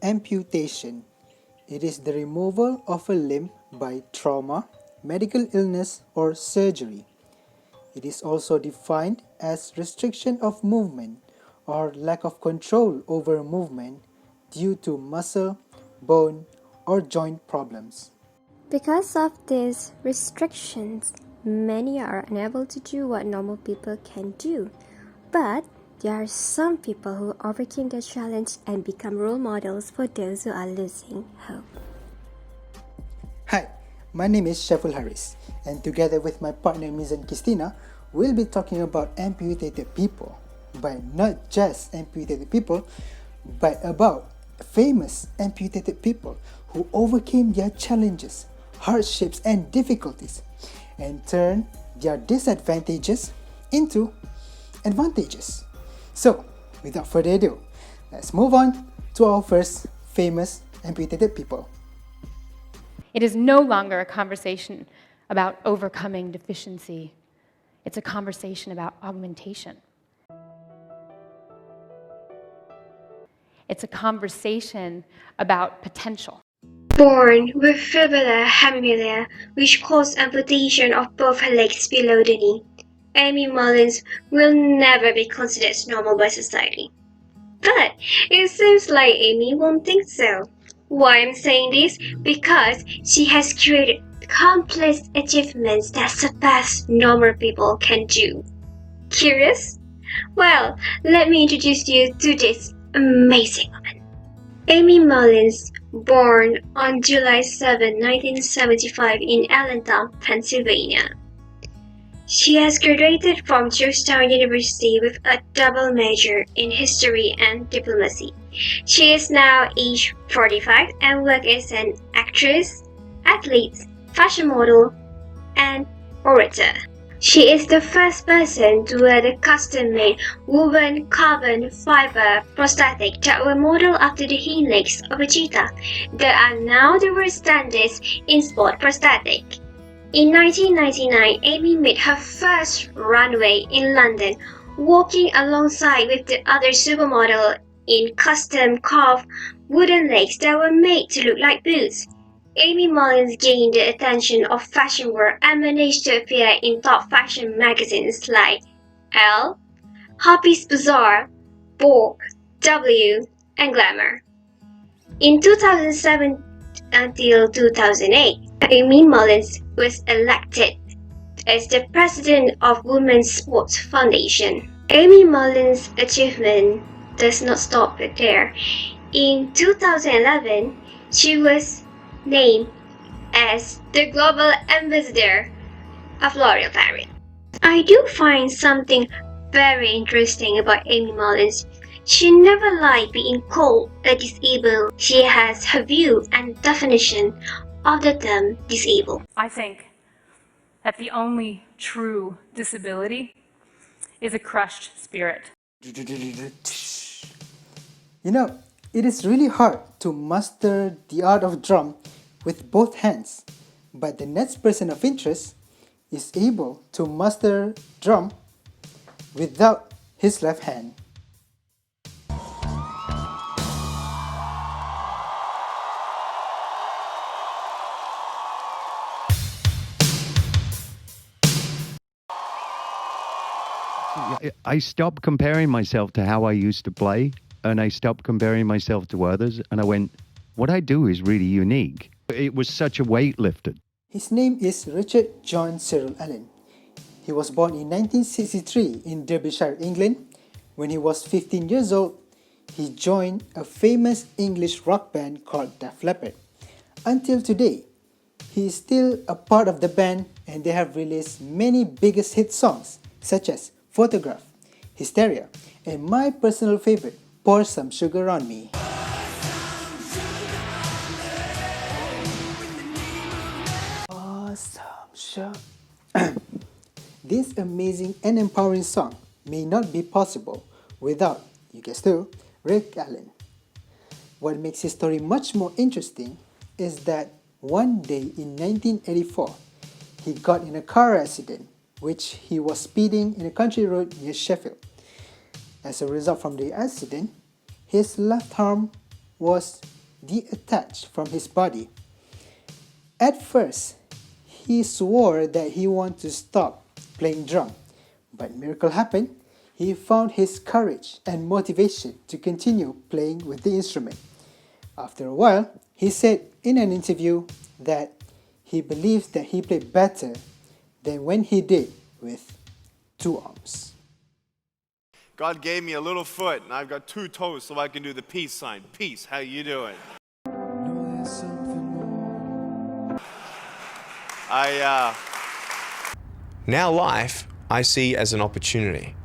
amputation. It is the removal of a limb by trauma, medical illness, or surgery. It is also defined as restriction of movement or lack of control over movement due to muscle, bone, or joint problems. Because of these restrictions, many are unable to do what normal people can do. But there are some people who overcome the challenge and become role models for those who are losing hope. Hi, my name is Shaiful Hariz, and together with my partner Mizan Qistina, we'll be talking about amputated people. But not just amputated people, but about famous amputated people who overcame their challenges, hardships, and difficulties, and turned their disadvantages into advantages. So, without further ado, let's move on to our first famous amputated people. It is no longer a conversation about overcoming deficiency. It's a conversation about augmentation. It's a conversation about potential. Born with fibula hemimelia, which caused amputation of both her legs below the knee, Amy Mullins will never be considered normal by society. But it seems like Amy won't think so. Why I'm saying this? Because she has created countless achievements that surpass normal people can do. Curious? Well, let me introduce you to this amazing woman. Amy Mullins, born on July 7, 1975 in Allentown, Pennsylvania. She has graduated from Georgetown University with a double major in history and diplomacy. She is now age 45 and works as an actress, athlete, fashion model, and orator. She is the first person to wear the custom-made woven carbon fiber prosthetic that were modeled after the hind legs of a cheetah that are now the world standards in sport prosthetic. In 1999, Amy made her first runway in London, walking alongside with the other supermodel in custom carved wooden legs that were made to look like boots. Amy Mullins gained the attention of fashion world and managed to appear in top fashion magazines like Elle, Harper's Bazaar, Vogue, W, and Glamour. In 2007 until 2008, Amy Mullins was elected as the president of Women's Sports Foundation. Amy Mullins' achievement does not stop there. In 2011, she was named as the Global Ambassador of L'Oreal Paris. I do find something very interesting about Amy Mullins. She never liked being called a disabled. She has her view and definition of the term disabled. I think that the only true disability is a crushed spirit. You know, it is really hard to master the art of drum with both hands, but the next person of interest is able to master drum without his left hand. I stopped comparing myself to how I used to play, and I stopped comparing myself to others, and I went, what I do is really unique. It was such a weight lifted. His name is Richard John Cyril Allen. He was born in 1963 in Derbyshire, England. When he was 15 years old, he joined a famous English rock band called Def Leppard. Until today, he is still a part of the band and they have released many biggest hit songs such as Photograph, Hysteria, and my personal favorite, Pour Some Sugar on Me. Pour some sugar. This amazing and empowering song may not be possible without, you guessed who, Rick Allen. What makes his story much more interesting is that one day in 1984, he got in a car accident which he was speeding in a country road near Sheffield. As a result from the accident, his left arm was detached from his body. At first, he swore that he wanted to stop playing drum, but miracle happened. He found his courage and motivation to continue playing with the instrument. After a while, he said in an interview that he believes that he played better than when he did with two arms. God gave me a little foot, and I've got two toes so I can do the peace sign. Peace, how you doing? Now life, I see as an opportunity.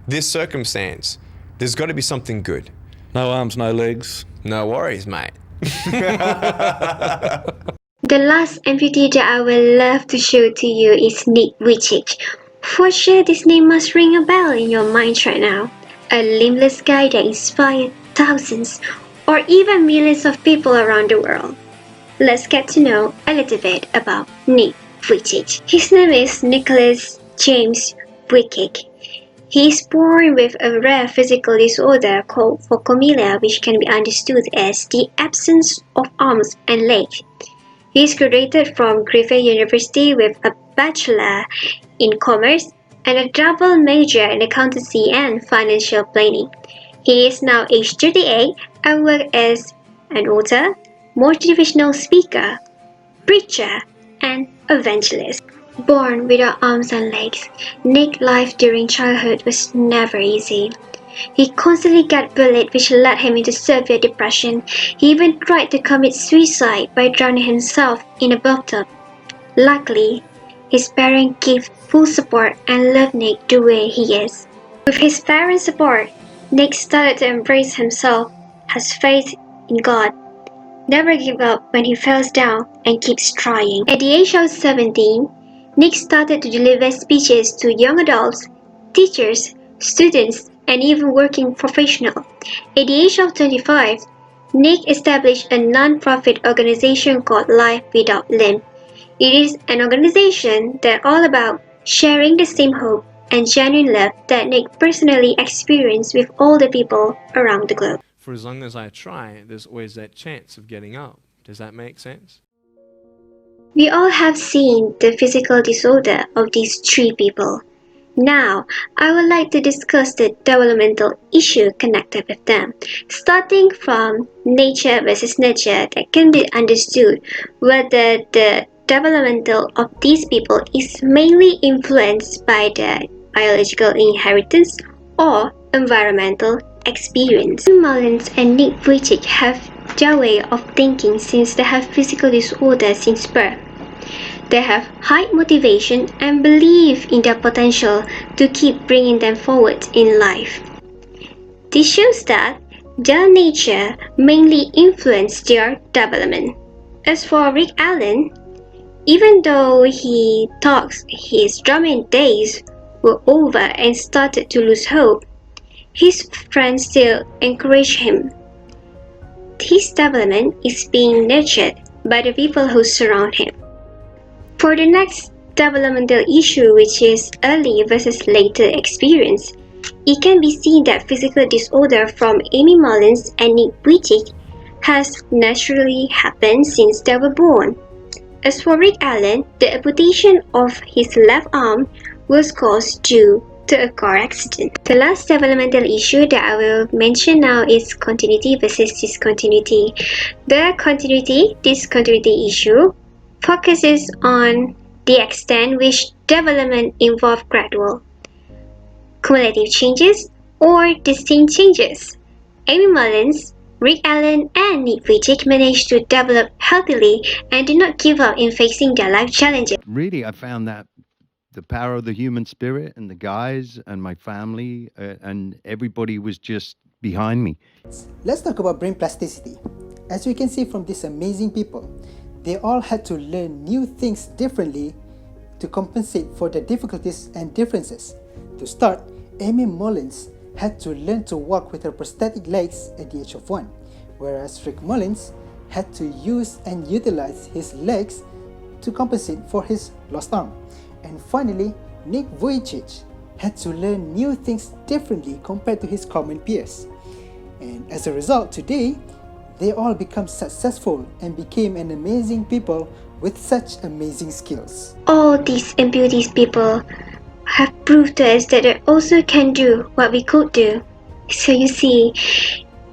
This circumstance, there's got to be something good. No arms, no legs. No worries, mate. The last amputee that I would love to show to you is Nick Vujicic. For sure, this name must ring a bell in your minds right now. A limbless guy that inspired thousands or even millions of people around the world. Let's get to know a little bit about Nick Vujicic. His name is Nicholas James Vujicic. He is born with a rare physical disorder called phocomelia, which can be understood as the absence of arms and legs. He is graduated from Griffith University with a Bachelor in Commerce and a double major in Accountancy and Financial Planning. He is now age 38 and works as an author, motivational speaker, preacher, and evangelist. Born without arms and legs, Nick's life during childhood was never easy. He constantly got bullied, which led him into severe depression. He even tried to commit suicide by drowning himself in a bathtub. Luckily, his parents gave full support and loved Nick the way he is. With his parents' support, Nick started to embrace himself, has faith in God, never give up when he falls down, and keeps trying. At the age of 17, Nick started to deliver speeches to young adults, teachers, students, and even working professionals. At the age of 25, Nick established a non-profit organization called Life Without Limb. It is an organization that's all about sharing the same hope and genuine love that Nick personally experienced with all the people around the globe. For as long as I try, there's always that chance of getting up. Does that make sense? We all have seen the physical disorder of these three people. Now, I would like to discuss the developmental issue connected with them, starting from nature versus nurture. That can be understood whether the developmental of these people is mainly influenced by the biological inheritance or environmental experience. Mullins and Nick Vujicic have their way of thinking since they have physical disorders since birth. They have high motivation and believe in their potential to keep bringing them forward in life. This shows that their nature mainly influenced their development. As for Rick Allen, even though he thought his drumming days were over and started to lose hope, his friends still encourage him. His development is being nurtured by the people who surround him. For the next developmental issue, which is early versus later experience, it can be seen that physical disorder from Amy Mullins and Nick Vujicic has naturally happened since they were born. As for Rick Allen, the amputation of his left arm was caused due to a car accident. The last developmental issue that I will mention now is continuity versus discontinuity. The continuity-discontinuity issue focuses on the extent which development involves gradual, cumulative changes, or distinct changes. Amy Mullins, Rick Allen, and Nick Vujicic managed to develop healthily and did not give up in facing their life challenges. Really, I found that the power of the human spirit and the guys and my family and everybody was just behind me. Let's talk about brain plasticity. As we can see from these amazing people, they all had to learn new things differently to compensate for the difficulties and differences. To start, Amy Mullins had to learn to walk with her prosthetic legs at the age of 1, whereas Rick Mullins had to use and utilize his legs to compensate for his lost arm. And finally, Nick Vujicic had to learn new things differently compared to his common peers. And as a result, today, they all become successful and became an amazing people with such amazing skills. All these amputee people have proved to us that they also can do what we could do. So you see,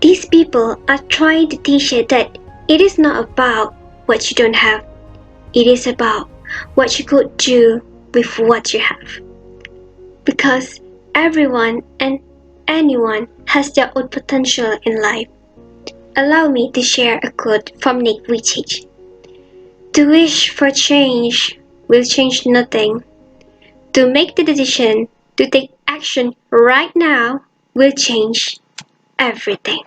these people are trying to teach us that it is not about what you don't have, it is about what you could do with what you have. Because everyone and anyone has their own potential in life. Allow me to share a quote from Nick Vujicic. To wish for change will change nothing. To make the decision to take action right now will change everything.